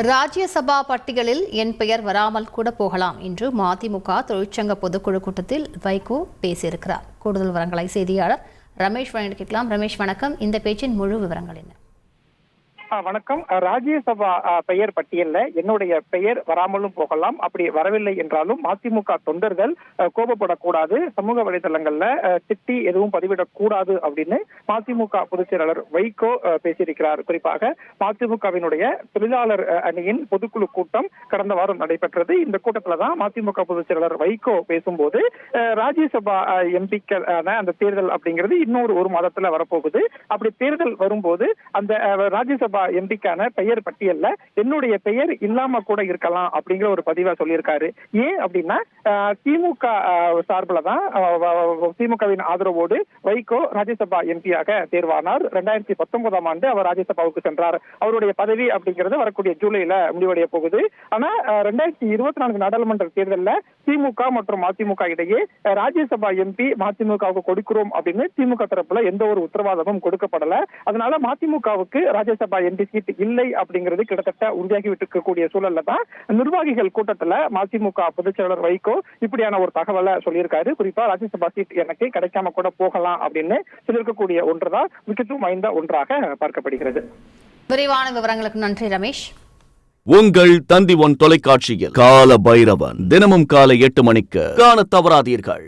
ராஜ்யசபா பட்டியலில் என் பெயர் வராமல் கூட போகலாம் என்று மதிமுக தொழிற்சங்க பொதுக்குழு கூட்டத்தில் வைகோ பேசியிருக்கிறார். கூடுதல் விவரங்களை செய்தியாளர் ரமேஷ் கேட்கலாம். ரமேஷ் வணக்கம். இந்த பேச்சின் முழு விவரங்கள் என்ன? வணக்கம். ராஜ்யசபா பெயர் பட்டியல்ல என்னுடைய பெயர் வராமலும் போகலாம். அப்படி வரவில்லை என்றாலும் மதிமுக தொண்டர்கள் கோபப்படக்கூடாது, சமூக வலைதளங்கள்ல திட்டி எதுவும் பதிவிடக்கூடாது அப்படின்னு மதிமுக பொதுச் செயலாளர் வைகோ பேசியிருக்கிறார். குறிப்பாக மதிமுகவினுடைய தொழிலாளர் அணியின் பொதுக்குழு கூட்டம் கடந்த வாரம் நடைபெற்றது. இந்த கூட்டத்துலதான் மதிமுக பொதுச் செயலாளர் வைகோ பேசும்போது ராஜ்யசபா எம்பிக்கான அந்த தேர்தல் அப்படிங்கிறது ஒரு மாதத்துல வரப்போகுது. அப்படி தேர்தல் வரும்போது அந்த ராஜ்யசபா எம்பிக்கான பெயர் பட்டியல்ல என்னுடைய பெயர் இல்லாம கூட இருக்கலாம் அப்படிங்கிற ஒரு பதிவா சொல்லியிருக்காரு. ஏன் அப்படின்னா திமுக சார்பில் தான் திமுகவின் ஆதரவோடு வைகோ ராஜ்யசபா எம்பியாக தேர்வானார். 2019 ஆண்டு அவர் ராஜ்யசபாவுக்கு சென்றார். அவருடைய பதவி அப்படிங்கிறது வரக்கூடிய ஜூலைல முடிவடைய போகுது. ஆனா 2024 நாடாளுமன்ற தேர்தலில் திமுக மற்றும் மதிமுக இடையே ராஜ்யசபா எம்பி மதிமுகவுக்கு கொடுக்கிறோம் அப்படின்னு திமுக தரப்புல எந்த ஒரு உத்தரவாதமும் கொடுக்கப்படல. அதனால மதிமுகவுக்கு ராஜ்யசபா எம்பி சீட் இல்லை அப்படிங்கிறது கிட்டத்தட்ட உறுதியாகிவிட்டு இருக்கக்கூடிய சூழல்ல தான் நிர்வாகிகள் கூட்டத்துல மதிமுக பொதுச் செயலாளர் வைகோ இப்படியான ஒரு தகவலை சொல்லியிருக்காரு. குறிப்பா ராஜ்யசபா சீட் எனக்கு கிடைக்காம கூட போகலாம் அப்படின்னு சொல்லியிருக்கக்கூடிய ஒன்றுதான் முக்கியத்துவம் வாய்ந்த ஒன்றாக பார்க்கப்படுகிறது. விரிவான விவரங்களுக்கு நன்றி ரமேஷ். உங்கள் தந்தி ஒன் தொலைக்காட்சியில் கால பைரவன் தினமும் காலை 8 மணிக்கு காண தவறாதீர்கள்.